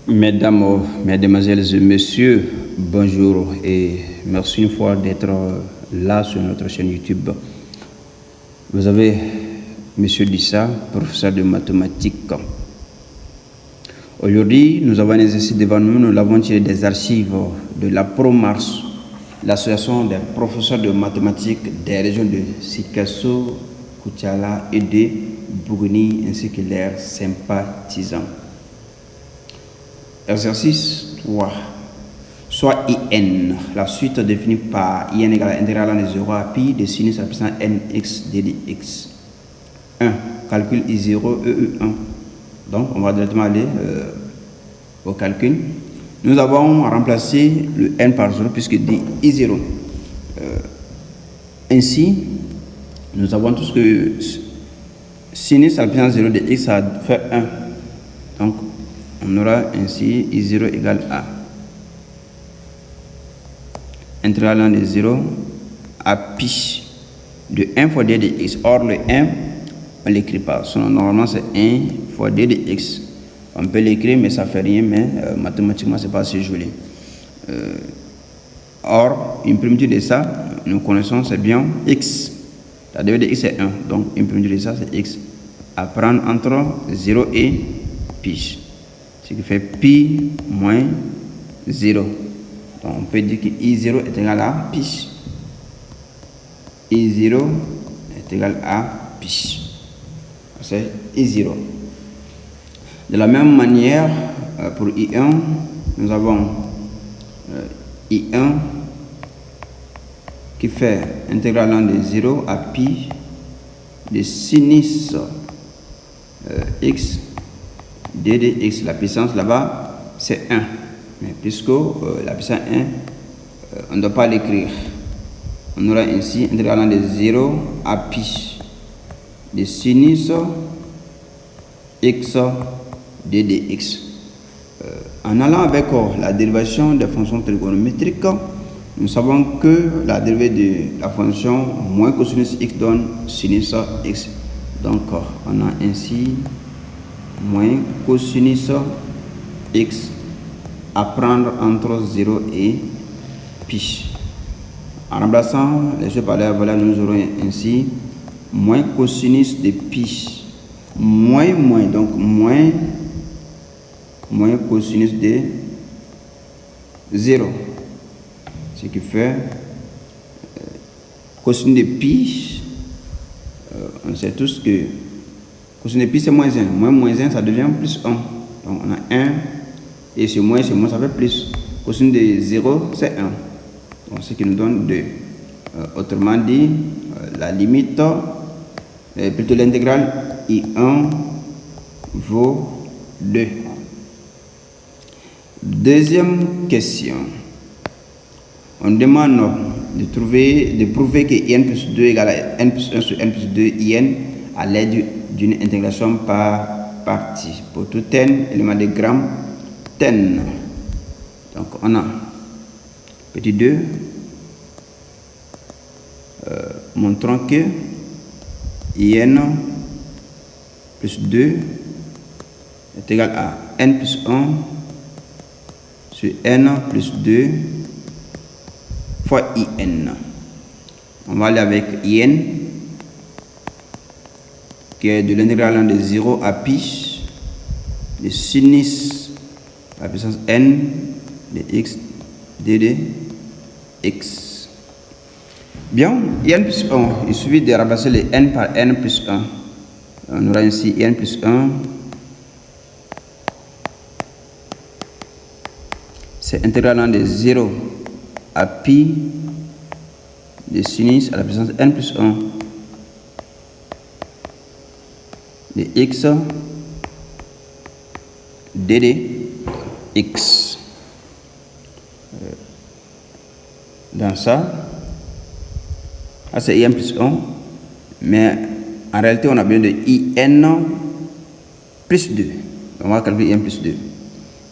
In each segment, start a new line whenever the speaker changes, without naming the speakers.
Mesdames, Mesdemoiselles et Messieurs, bonjour et merci une fois d'être là sur notre chaîne YouTube. Vous avez Monsieur Dissa, professeur de mathématiques. Aujourd'hui, nous avons un exercice devant nous, nous l'avons tiré des archives de la ProMars, l'association des professeurs de mathématiques des régions de Sikasso, Koutiala et de Bougouni, ainsi que leurs sympathisants. Exercice 3. Soit IN, la suite définie par IN égale intégrale de 0 à pi de sinus à la puissance nx ddx. 1. Calcul I0 EU1. Donc, on va directement aller au calcul. Nous avons remplacé le n par 0 puisque dit I0. Ainsi, nous avons tout ce que sinus à la puissance 0 de x, ça fait 1. Donc, on aura ainsi I0 égale A. Intégrale de 0 à pi de 1 fois d de x. Or, le 1, on ne l'écrit pas. Normalement, c'est 1 fois d de x. On peut l'écrire, mais ça ne fait rien. Mais mathématiquement, ce n'est pas assez joli. Or, une primitive de ça, nous connaissons, c'est bien x. La dérivée de x est 1. Donc, une primitive de ça, c'est x. À prendre entre 0 et pi. Ce qui fait pi moins 0. Donc, on peut dire que I0 est égal à pi. I0 est égal à pi. C'est I0. De la même manière, pour I1, nous avons I1 qui fait intégrale de 0 à pi de sinus x d de x. La puissance là-bas, c'est 1. Mais puisque la puissance 1, on ne doit pas l'écrire. On aura ainsi intégrale de 0 à pi de sinus x d de x. En allant avec la dérivation des fonctions trigonométriques, nous savons que la dérivée de la fonction moins cosinus x donne sinus x. Donc, on a ainsi moins cosinus x à prendre entre 0 et pi. En remplaçant les jeux par la valeur, nous aurons ainsi moins cosinus de pi. Donc moins cosinus de 0. Ce qui fait cosinus de pi, on sait tous que cosinus de pi c'est moins 1. Moins 1 ça devient plus 1. Donc on a 1 et ce moins ça fait plus. Cosinus de 0 c'est 1. Donc ce qui nous donne 2. Autrement dit, la limite, plutôt l'intégrale I1 vaut 2. Deuxième question. On demande de prouver que IN plus 2 égale à N plus 1 sur N plus 2 IN à l'aide d'une intégration par partie pour tout n élément de gramme ten. Donc on a petit 2 montrant que IN plus 2 est égal à N plus 1 sur N plus 2 fois IN. On va aller avec IN qui est de l'intégrale de 0 à pi de sinus à la puissance n de x d de x. Bien, IN plus 1, il suffit de remplacer le n par n plus 1. On aura ainsi IN plus 1. C'est intégrale de 0 à pi de sinus à la puissance n plus 1 de x d de x. Dans ça, c'est IN plus 1, mais en réalité on a besoin de IN plus 2. On va calculer IN plus 2.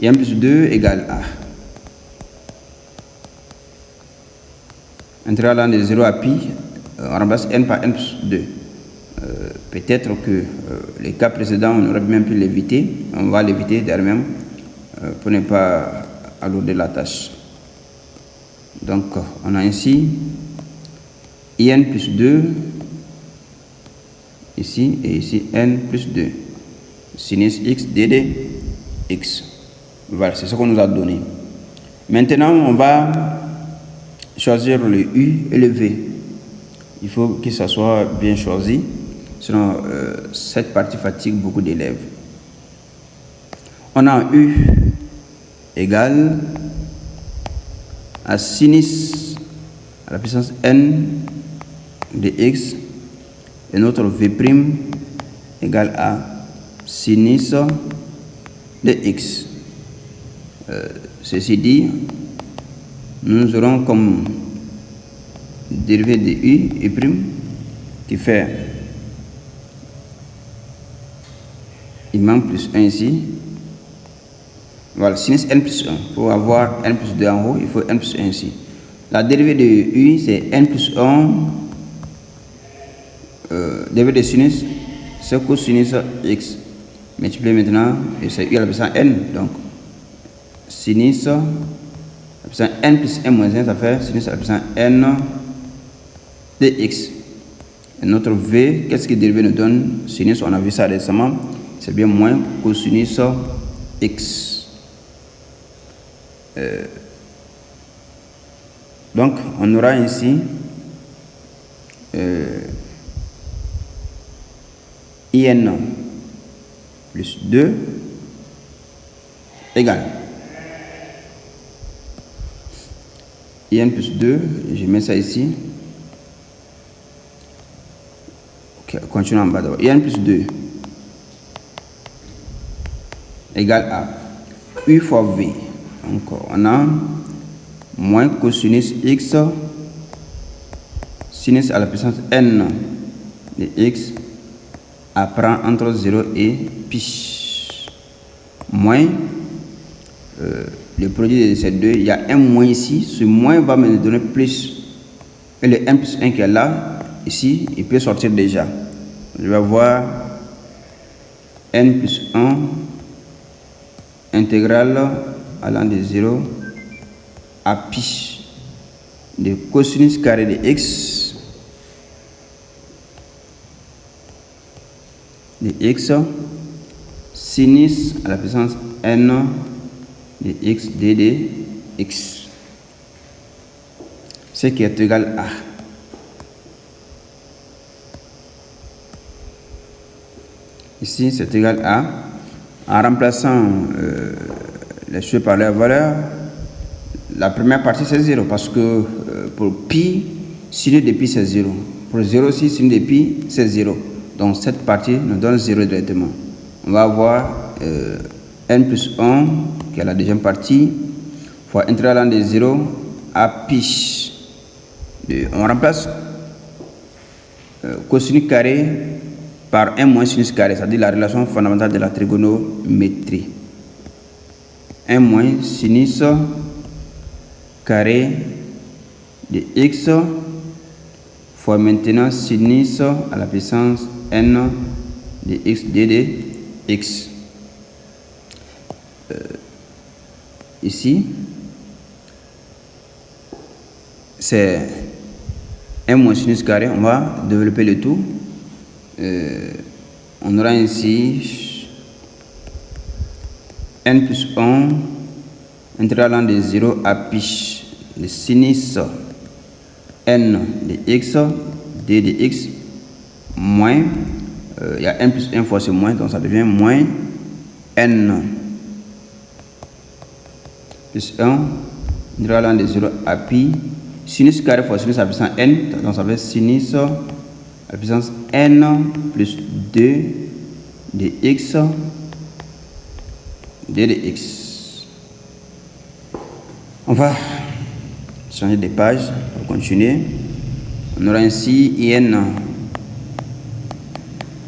IN plus 2 égale à intégrale de 0 à pi, on remplace n par n plus 2. Peut-être que les cas précédents, on aurait même pu l'éviter. On va l'éviter derrière même. pour ne pas alourdir la tâche. Donc, on a ainsi IN plus 2, ici, et ici N plus 2. Sinus X, DD, X. Voilà, c'est ce qu'on nous a donné. Maintenant, on va choisir le U et le V. Il faut que ça soit bien choisi, sinon cette partie fatigue beaucoup d'élèves. On a U égale à sinus à la puissance N de X et notre V' égale à sinus de X. Ceci dit, nous aurons comme dérivé de U et prime qui fait il manque plus 1 ici. Voilà, sinus N plus 1. Pour avoir N plus 2 en haut, il faut N plus 1 ici. La dérivée de U, c'est N plus 1. Dérivée de sinus, c'est cosinus X. Multiplié maintenant, et c'est U à la puissance N. Donc, sinus à la puissance N plus 1 moins 1, ça fait sinus à la puissance N de X. Et notre V, qu'est-ce que dérivé nous donne? Sinus, on a vu ça récemment, c'est bien moins cosinus X. Donc, on aura ici IN plus 2 égale IN plus 2, je mets ça ici. Ok, continuons en bas d'abord. IN plus 2 égale à U fois V. Donc, on a moins cosinus X, sinus à la puissance N de X à prendre entre 0 et pi. Moins le produit de ces deux, il y a un moins ici. Ce moins va me donner plus. Et le N plus 1 qui est là, ici, il peut sortir déjà. Je vais avoir N plus 1 intégrale allant de 0 à pi de cosinus carré de X sinus à la puissance N de X d X, ce qui est égal à ici c'est égal à, en remplaçant les choses par leur valeur, la première partie c'est 0 parce que pour pi, sinus de pi c'est 0. Pour 0 aussi, sinus de pi c'est 0. Donc cette partie nous donne 0 directement. On va avoir N plus 1 qui est la deuxième partie fois intégrale de 0 à pi. On remplace cosinus carré par 1 moins sinus carré, c'est-à-dire la relation fondamentale de la trigonométrie. 1 moins sinus carré de X fois maintenant sinus à la puissance N de X d X. Ici, c'est 1 moins sinus carré. On va développer le tout. On aura ainsi N plus 1 intégrale de 0 à pi de sinus N de X d de X moins, il y a N plus 1 fois ce moins, donc ça devient moins N plus 1 intégrale de 0 à pi sinus carré fois sinus à la puissance N, donc ça fait sinus à la puissance N plus 2 de X d de X. On va changer de page pour continuer. On aura ainsi IN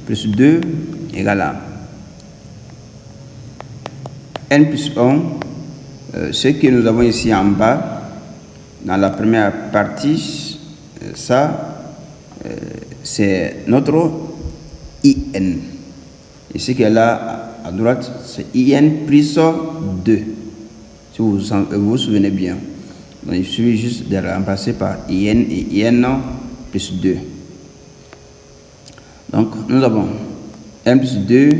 plus 2 égale à N plus 1. Ce que nous avons ici en bas, dans la première partie, ça, c'est notre IN. Et ce qui est là à droite, c'est IN plus 2. Si vous vous souvenez bien. Donc, il suffit juste de le remplacer par IN et IN plus 2. Donc, nous avons N plus 2,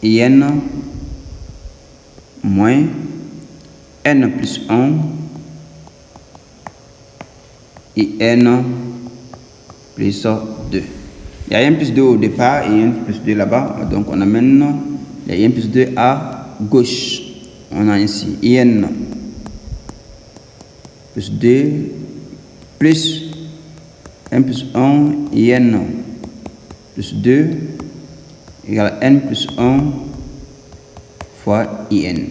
IN moins N plus 1 et N plus 2. Il y a N plus 2 au départ et N plus 2 là-bas. Donc, on amène les N plus 2 à gauche. On a ici IN plus 2 plus N plus 1 IN plus 2 égale N plus 1 fois IN.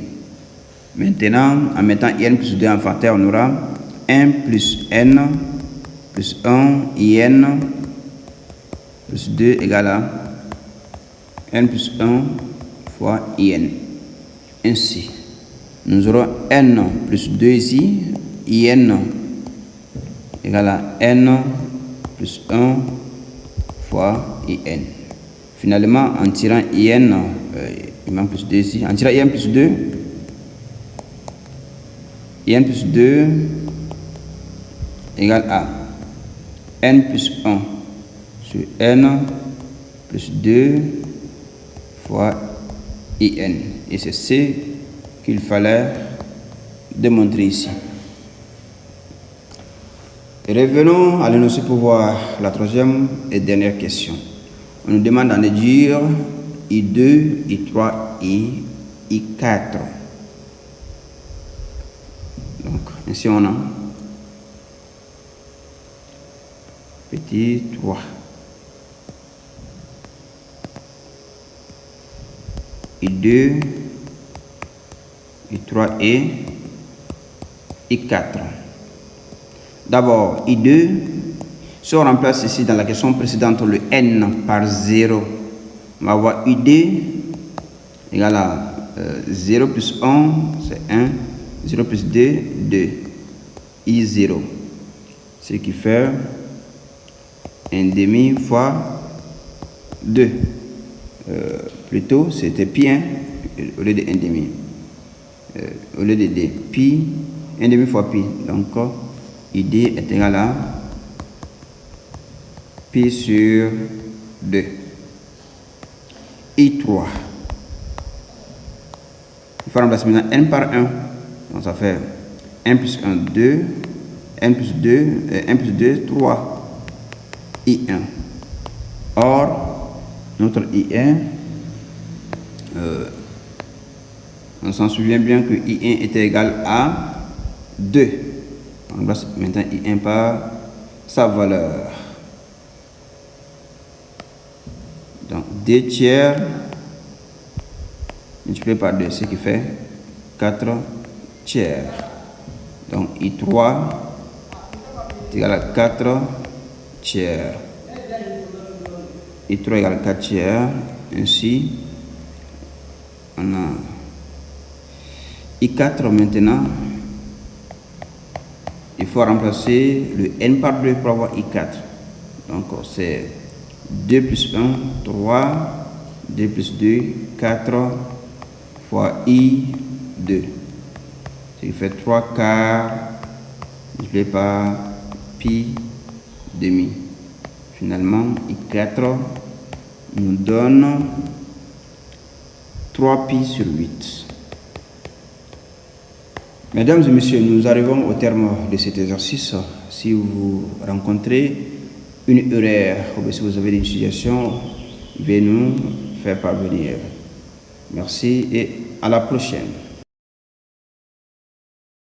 Maintenant, en mettant IN plus 2 en facteur, on aura 1 plus N plus 1 IN plus 2 égale à N plus 1 fois IN. Ainsi, nous aurons N plus 2 ici, IN égale à N plus 1 fois IN. Finalement, en tirant IN, il manque plus 2 ici, en tirant IN plus 2, IN plus 2 égale à N plus 1 sur N plus 2 fois IN. Et c'est ce qu'il fallait démontrer ici. Revenons à l'énoncé pour voir la troisième et dernière question. On nous demande d'en déduire I2, I3 et I4. Donc, ainsi on a petit 3. I2, I3 et I4. D'abord, I2, si on remplace ici dans la question précédente le N par 0, on va avoir I2 égale à 0 plus 1, c'est 1, 0 plus 2, 2, I0, ce qui fait 1 demi fois 2. Plutôt, c'était pi 1 au lieu de 1 demi. Au lieu de 2, pi, 1 demi fois pi. Donc, ID est égal à pi sur 2. I3. Il faut remplacer maintenant n par 1. Donc, ça fait 1 plus 1, 2. N plus 2, 1 plus 2, 3. I1. Or, notre I1, on s'en souvient bien que I1 était égal à 2. On remplace maintenant I1 par sa valeur. Donc 2 tiers multiplié par 2, ce qui fait 4 tiers. Donc I3 est égal à 4 tiers. I3 égale 4 tiers. Ainsi, on a I4 maintenant. Il faut remplacer le n par 2 pour avoir I4. Donc c'est 2 plus 1, 3, 2 plus 2, 4 fois I2. Ce qui fait 3 quarts multiplié par pi demi. Finalement, I4 nous donne 3 pi sur 8. Mesdames et messieurs, nous arrivons au terme de cet exercice. Si vous rencontrez une erreur ou si vous avez une situation, veuillez nous faire parvenir. Merci et à la prochaine.